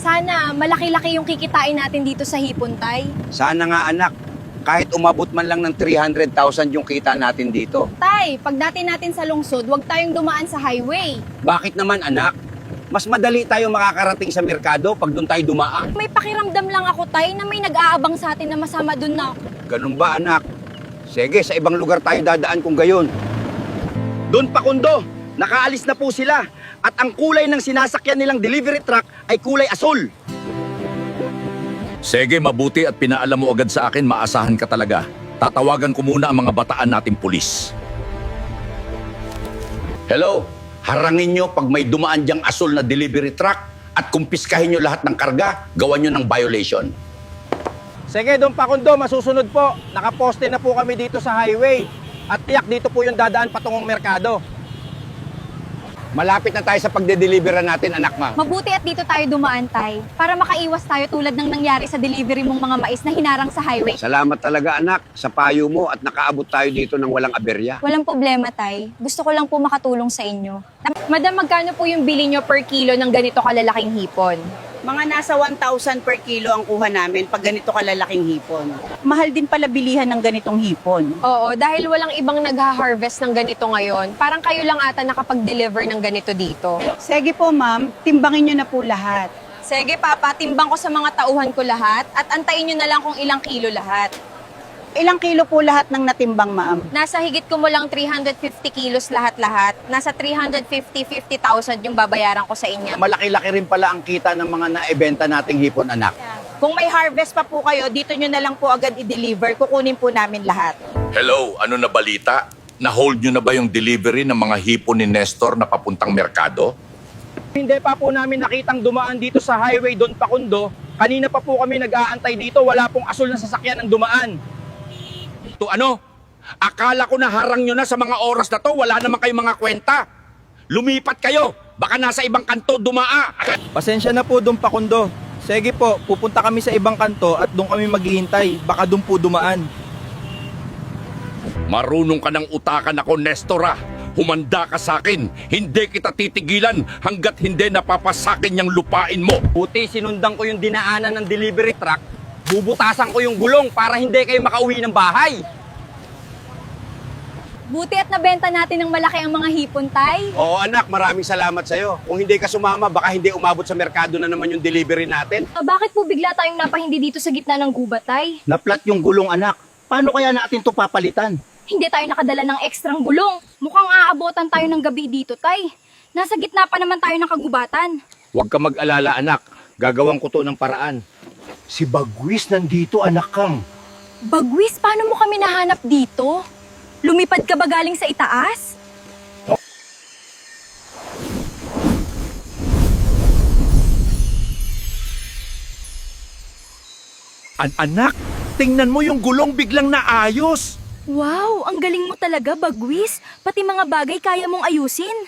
Sana malaki-laki yung kikitain natin dito sa hipon, Tay. Sana nga anak, kahit umabot man lang ng 300,000 yung kita natin dito. Tay, pagdating natin sa lungsod, huwag tayong dumaan sa highway. Bakit naman anak? Mas madali tayo makakarating sa merkado pag doon tayo dumaan. May pakiramdam lang ako, Tay, na may nag-aabang sa atin na masama dun na. Ganun ba anak? Sige, sa ibang lugar tayo dadaan kung gayon. Doon pa kundo, nakaalis na po sila. At ang kulay ng sinasakyan nilang delivery truck ay kulay asul. Sige, mabuti at pinaalam mo agad sa akin, maasahan ka talaga. Tatawagan ko muna ang mga bataan nating pulis. Hello, harangin nyo pag may dumaan diyang asul na delivery truck at kumpiskahin nyo lahat ng karga, gawan nyo ng violation. Sige, Don Pakundo, masusunod po. Nakaposte na po kami dito sa highway. At tiyak dito po yung dadaan patungong merkado. Malapit na tayo sa pagde-deliveran natin, anak ma. Mabuti at dito tayo dumaan, Tay, para makaiwas tayo tulad ng nangyari sa delivery mong mga mais na hinarang sa highway. Salamat talaga anak sa payo mo at nakaabot tayo dito ng walang aberya. Walang problema, Tay. Gusto ko lang po makatulong sa inyo. Madam, magkano po yung bili nyo per kilo ng ganito kalalaking hipon? Mga nasa 1,000 per kilo ang kuha namin pag ganito kalalaking hipon. Mahal din pala bilihan ng ganitong hipon. Oo, dahil walang ibang nagha-harvest ng ganito ngayon, parang kayo lang ata nakapag-deliver ng ganito dito. Sige po ma'am, timbangin nyo na po lahat. Sige, Papa, timbang ko sa mga tauhan ko lahat at antayin nyo na lang kung ilang kilo lahat. Ilang kilo po lahat ng natimbang ma'am? Nasa higit ko mo lang 350 kilos lahat-lahat. Nasa 50,000 yung babayaran ko sa inyo. Malaki-laki rin pala ang kita ng mga naibenta nating hipon, anak. Kung may harvest pa po kayo, dito nyo na lang po agad i-deliver. Kukunin po namin lahat. Hello, ano na balita? Na-hold nyo na ba yung delivery ng mga hipon ni Nestor na papuntang merkado? Hindi pa po namin nakitang dumaan dito sa highway Don Pakundo. Kanina pa po kami nag-aantay dito. Wala pong asul na sasakyan ang dumaan. To ano? Akala ko na harang nyo na sa mga oras na to, wala naman kayong mga kwenta. Lumipat kayo, baka nasa ibang kanto dumaa. Pasensya na po, Don Pakundo. Sige po, pupunta kami sa ibang kanto at doon kami maghihintay. Baka doon po dumaan. Marunong ka ng utakan ako, Nestor ah. Humanda ka sa akin. Hindi kita titigilan hanggat hindi napapasakin yung lupain mo. Buti sinundan ko yung dinaanan ng delivery truck. Bubutasan ko yung gulong para hindi kayo makauwi ng bahay. Buti at nabenta natin ng malaki ang mga hipon, Tay. Oo anak, maraming salamat sa'yo. Kung hindi ka sumama, baka hindi umabot sa merkado na naman yung delivery natin. Bakit po bigla tayong napahindi dito sa gitna ng gubat, Tay? Naplat yung gulong anak. Paano kaya natin to papalitan? Hindi tayo nakadala ng ekstrang gulong. Mukhang aabotan tayo ng gabi dito, Tay. Nasa gitna pa naman tayo ng kagubatan. Huwag ka mag-alala anak. Gagawin ko to ng paraan. Si Bagwis nandito anak kang. Bagwis, paano mo kami nahanap dito? Lumipad ka ba galing sa itaas? Anak, tingnan mo yung gulong biglang naayos. Wow, ang galing mo talaga, Bagwis. Pati mga bagay kaya mong ayusin.